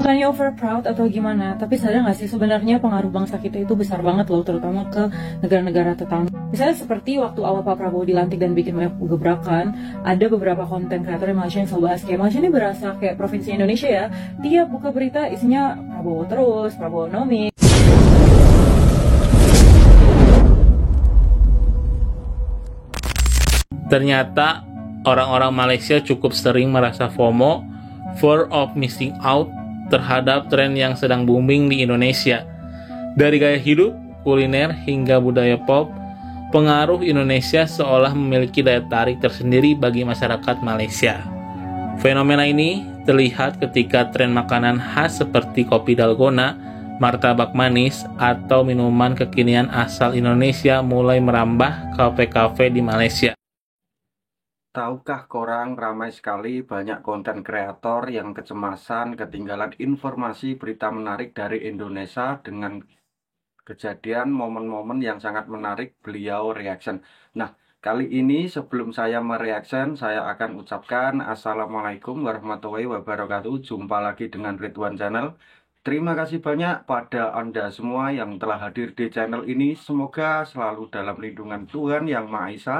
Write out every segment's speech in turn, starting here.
Bukannya over proud atau gimana, tapi sadar nggak sih sebenarnya pengaruh bangsa kita itu besar banget loh, terutama ke negara-negara tetangga. Misalnya seperti waktu awal Pak Prabowo dilantik dan bikin banyak gebrakan, ada beberapa konten kreator di Malaysia yang selalu bahas kayak Malaysia ini berasa kayak provinsi Indonesia ya. Tiap buka berita isinya Prabowo terus, Prabowo nomi. Ternyata orang-orang Malaysia cukup sering merasa FOMO, fear of missing out, terhadap tren yang sedang booming di Indonesia. Dari gaya hidup, kuliner, hingga budaya pop, pengaruh Indonesia seolah memiliki daya tarik tersendiri bagi masyarakat Malaysia. Fenomena ini terlihat ketika tren makanan khas seperti kopi dalgona, martabak manis, atau minuman kekinian asal Indonesia mulai merambah kafe-kafe di Malaysia. Tahukah korang ramai sekali banyak konten kreator yang kecemasan ketinggalan informasi berita menarik dari Indonesia dengan kejadian momen-momen yang sangat menarik beliau reaction. Nah, kali ini sebelum saya mereaction, saya akan ucapkan Assalamualaikum warahmatullahi wabarakatuh. Jumpa lagi dengan Ridwan Channel. Terima kasih banyak pada Anda semua yang telah hadir di channel ini. Semoga selalu dalam lindungan Tuhan Yang Maha Esa,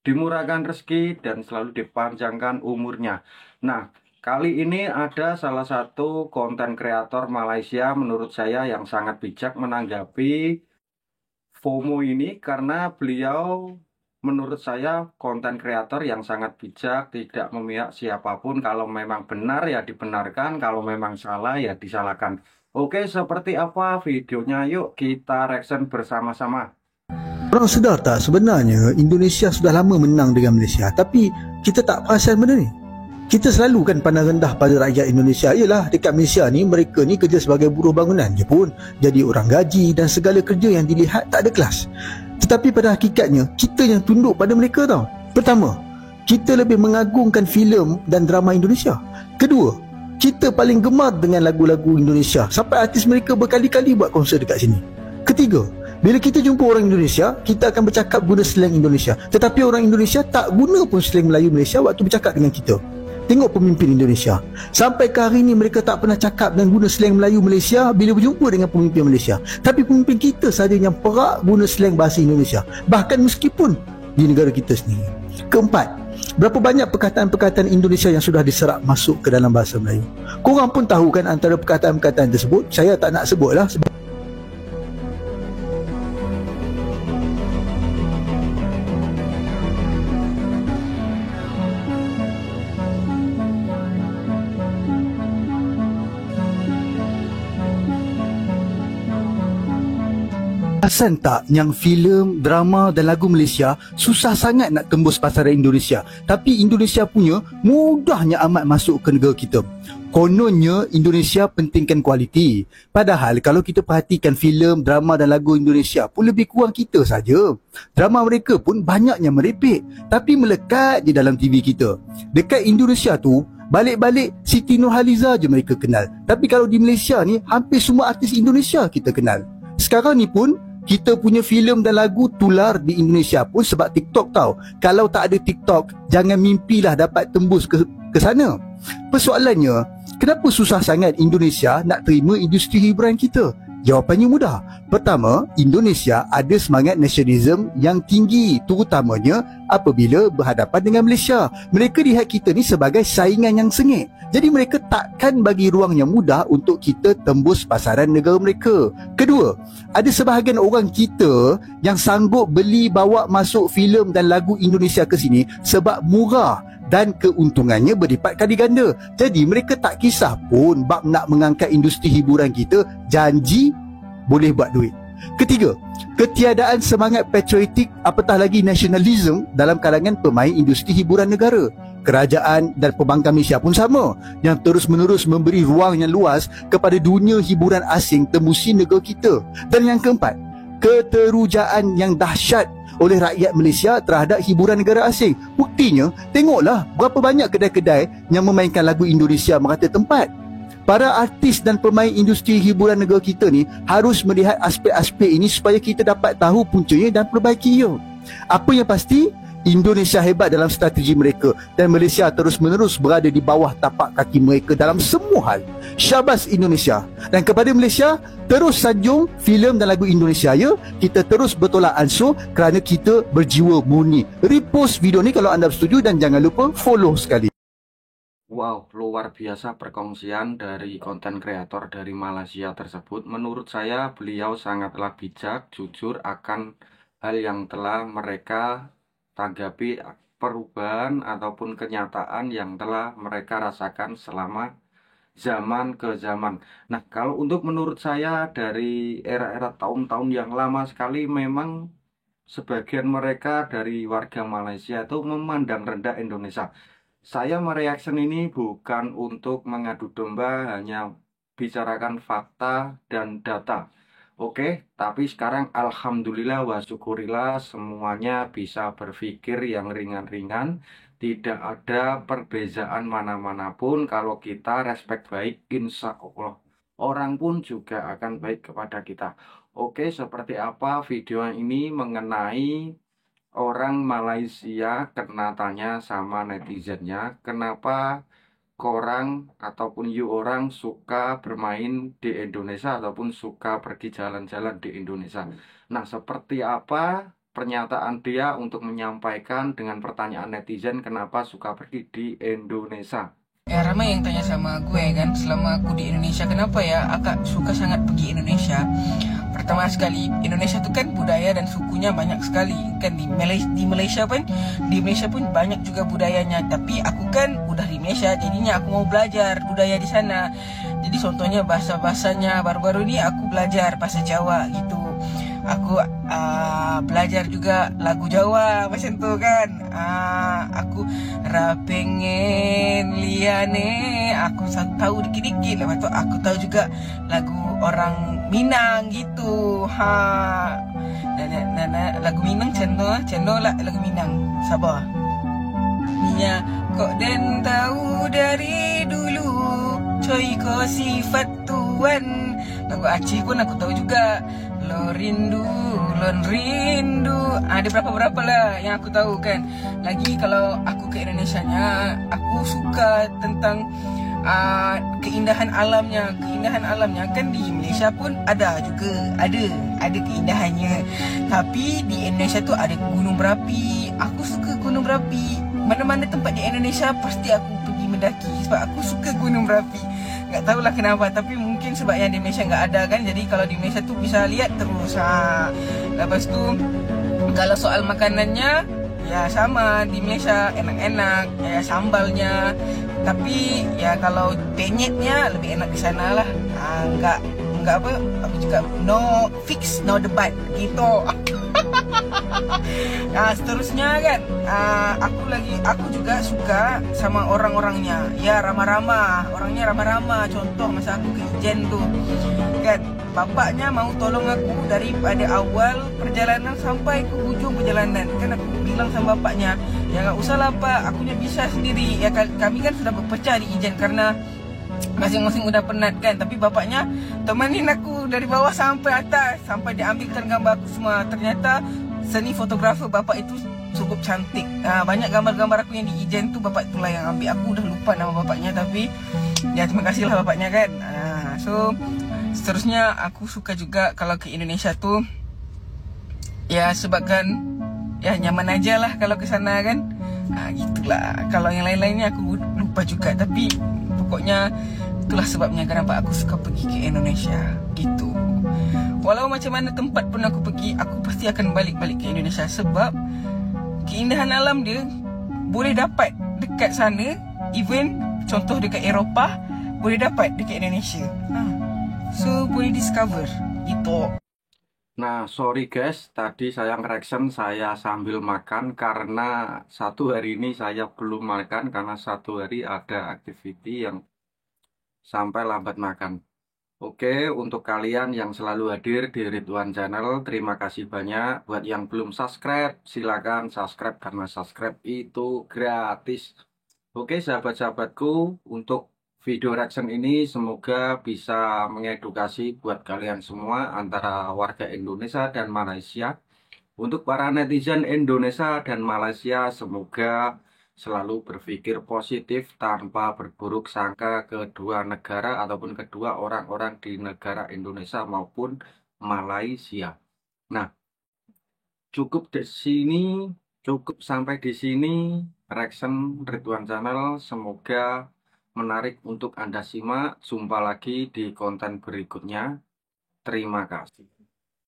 dimurahkan rezeki dan selalu dipanjangkan umurnya. Nah, kali ini ada salah satu konten kreator Malaysia menurut saya yang sangat bijak menanggapi FOMO ini, karena beliau menurut saya konten kreator yang sangat bijak, tidak memihak siapapun. Kalau memang benar ya dibenarkan, kalau memang salah ya disalahkan. Oke, seperti apa videonya? Yuk kita reaction bersama-sama. Orang sedar tak sebenarnya Indonesia sudah lama menang dengan Malaysia, tapi kita tak perasan benda ni. Kita selalu kan pandang rendah pada rakyat Indonesia. Yalah, dekat Malaysia ni mereka ni kerja sebagai buruh bangunan je pun, jadi orang gaji dan segala kerja yang dilihat tak ada kelas. Tetapi pada hakikatnya kita yang tunduk pada mereka tau. Pertama, kita lebih mengagungkan filem dan drama Indonesia. Kedua, kita paling gemar dengan lagu-lagu Indonesia sampai artis mereka berkali-kali buat konsert dekat sini. Ketiga, bila kita jumpa orang Indonesia, kita akan bercakap guna slang Indonesia. Tetapi orang Indonesia tak guna pun slang Melayu Malaysia waktu bercakap dengan kita. Tengok pemimpin Indonesia. Sampai ke hari ini mereka tak pernah cakap dan guna slang Melayu Malaysia bila berjumpa dengan pemimpin Malaysia. Tapi pemimpin kita saja yang perak guna slang bahasa Indonesia. Bahkan meskipun di negara kita sendiri. Keempat, berapa banyak perkataan-perkataan Indonesia yang sudah diserap masuk ke dalam bahasa Melayu. Korang pun tahu kan antara perkataan-perkataan tersebut. Saya tak nak sebut lah sebab perasan tak yang filem, drama dan lagu Malaysia susah sangat nak tembus pasaran Indonesia, tapi Indonesia punya mudahnya amat masuk ke negara kita. Kononnya Indonesia pentingkan kualiti, padahal kalau kita perhatikan filem, drama dan lagu Indonesia pun lebih kurang kita saja. Drama mereka pun banyaknya merepek, tapi melekat je dalam TV kita. Dekat Indonesia tu balik-balik Siti Nurhaliza je mereka kenal, tapi kalau di Malaysia ni hampir semua artis Indonesia kita kenal. Sekarang ni pun kita punya filem dan lagu tular di Indonesia pun sebab TikTok tau. Kalau tak ada TikTok, jangan mimpilah dapat tembus ke sana. Persoalannya, kenapa susah sangat Indonesia nak terima industri hiburan kita? Jawapannya mudah. Pertama, Indonesia ada semangat nasionalisme yang tinggi, terutamanya apabila berhadapan dengan Malaysia. Mereka lihat kita ni sebagai saingan yang sengit. Jadi mereka takkan bagi ruang yang mudah untuk kita tembus pasaran negara mereka. Kedua, ada sebahagian orang kita yang sanggup beli bawa masuk filem dan lagu Indonesia ke sini sebab murah dan keuntungannya berlipat kali ganda. Jadi mereka tak kisah pun bab nak mengangkat industri hiburan kita, janji boleh buat duit. Ketiga, ketiadaan semangat patriotik apatah lagi nasionalisme dalam kalangan pemain industri hiburan negara. Kerajaan dan pembangkang Malaysia pun sama, yang terus-menerus memberi ruang yang luas kepada dunia hiburan asing tembusi negara kita. Dan yang keempat, keterujaan yang dahsyat oleh rakyat Malaysia terhadap hiburan negara asing. Buktinya, tengoklah berapa banyak kedai-kedai yang memainkan lagu Indonesia merata tempat. Para artis dan pemain industri hiburan negara kita ni harus melihat aspek-aspek ini supaya kita dapat tahu puncanya dan perbaikinya. Apa yang pasti, Indonesia hebat dalam strategi mereka dan Malaysia terus-menerus berada di bawah tapak kaki mereka dalam semua hal. Syabas Indonesia. Dan kepada Malaysia, terus sanjung filem dan lagu Indonesia ya. Kita terus bertolak ansur kerana kita berjiwa murni. Repost video ni kalau anda setuju dan jangan lupa follow sekali. Wow, luar biasa perkongsian dari konten kreator dari Malaysia tersebut. Menurut saya beliau sangatlah bijak, jujur akan hal yang telah mereka tanggapi, perubahan ataupun kenyataan yang telah mereka rasakan selama zaman ke zaman. Nah, kalau untuk menurut saya dari era-era tahun-tahun yang lama sekali memang sebagian mereka dari warga Malaysia itu memandang rendah Indonesia. Saya mereaction ini bukan untuk mengadu domba, hanya bicarakan fakta dan data. Oke, tapi sekarang alhamdulillah wa syukurillah semuanya bisa berpikir yang ringan-ringan. Tidak ada perbezaan mana-mana pun. Kalau kita respect baik, insya Allah orang pun juga akan baik kepada kita. Oke, seperti apa video ini mengenai orang Malaysia kena tanya sama netizennya, kenapa korang ataupun you orang suka bermain di Indonesia ataupun suka pergi jalan-jalan di Indonesia. Nah, seperti apa pernyataan dia untuk menyampaikan dengan pertanyaan netizen kenapa suka pergi di Indonesia? Ya, ramai yang tanya sama gue kan, selama aku di Indonesia kenapa ya akak suka sangat pergi Indonesia. Pertama sekali, Indonesia itu kan budaya dan sukunya banyak sekali kan. Di Malaysia pun banyak juga budayanya. Tapi aku kan udah di Malaysia, jadinya aku mau belajar budaya di sana. Jadi contohnya bahasa-bahasanya, baru-baru ini aku belajar bahasa Jawa gitu. Aku belajar juga lagu Jawa macam tu kan. Aku rapengen liane, aku tahu dikit-dikit. Lepas tu aku tahu juga lagu orang Minang gitu. Lagu Minang channel lah lagu Minang. Sabar. Nia kok den tahu dari dulu, coy ko sifat tuan. Lagu Aceh pun aku tahu juga. Lon rindu. Ada berapa lah yang aku tahu kan. Lagi kalau aku ke Indonesianya, aku suka tentang keindahan alamnya. Keindahan alamnya kan di Malaysia pun ada juga. Ada keindahannya. Tapi di Indonesia tu ada gunung berapi. Aku suka gunung berapi. Mana-mana tempat di Indonesia pasti aku pergi mendaki sebab aku suka gunung berapi. Tak tahulah kenapa, tapi mungkin sebab yang di Malaysia nggak ada kan. Jadi kalau di Malaysia tu bisa lihat terus. Lepas tu kalau soal makanannya ya sama di Malaysia, enak-enak ya sambalnya. Tapi ya kalau penyetnya lebih enak di sana lah. Enggak apa, aku juga no fix no debat gitu. Seterusnya kan aku juga suka sama orang-orangnya. Ya ramah-ramah, orangnya ramah-ramah. Contoh masa aku ke Ijen tu kan, bapaknya mau tolong aku daripada awal perjalanan sampai ke ujung perjalanan. Kan aku bilang sama bapaknya, ya nggak usah lah pak, akunya bisa sendiri. Ya kami kan sudah berpecah di Ijen karena masing-masing udah penat kan. Tapi bapaknya temanin aku dari bawah sampai atas, sampai diambilkan gambar aku semua. Ternyata seni fotografer bapak itu cukup cantik. Banyak gambar-gambar aku yang di Ijen tu bapak itulah yang ambil. Aku udah lupa nama bapaknya, tapi ya terima kasih lah bapaknya kan. So seterusnya aku suka juga kalau ke Indonesia tu ya sebabkan ya nyaman aja lah kalau ke sana kan. Gitulah. Kalau yang lain-lainnya aku lupa juga, tapi pokoknya itulah sebabnya kenapa aku suka pergi ke Indonesia gitu. Walau macam mana tempat pun aku pergi, aku pasti akan balik-balik ke Indonesia. Sebab keindahan alam dia boleh dapat dekat sana. Even contoh dekat Eropah boleh dapat dekat Indonesia. So boleh discover gitu. Nah, sorry guys, tadi saya nge-reaction saya sambil makan karena satu hari ini saya belum makan karena satu hari ada activity yang sampai lambat makan. Oke, untuk kalian yang selalu hadir di Ridwan Channel, terima kasih banyak. Buat yang belum subscribe, silakan subscribe karena subscribe itu gratis. Oke, sahabat-sahabatku, untuk video reaction ini semoga bisa mengedukasi buat kalian semua antara warga Indonesia dan Malaysia. Untuk para netizen Indonesia dan Malaysia, semoga selalu berpikir positif tanpa berburuk sangka kedua negara ataupun kedua orang-orang di negara Indonesia maupun Malaysia. Nah, cukup sampai di sini reaction Ridwan Channel. Semoga menarik untuk Anda simak. Jumpa lagi di konten berikutnya. Terima kasih.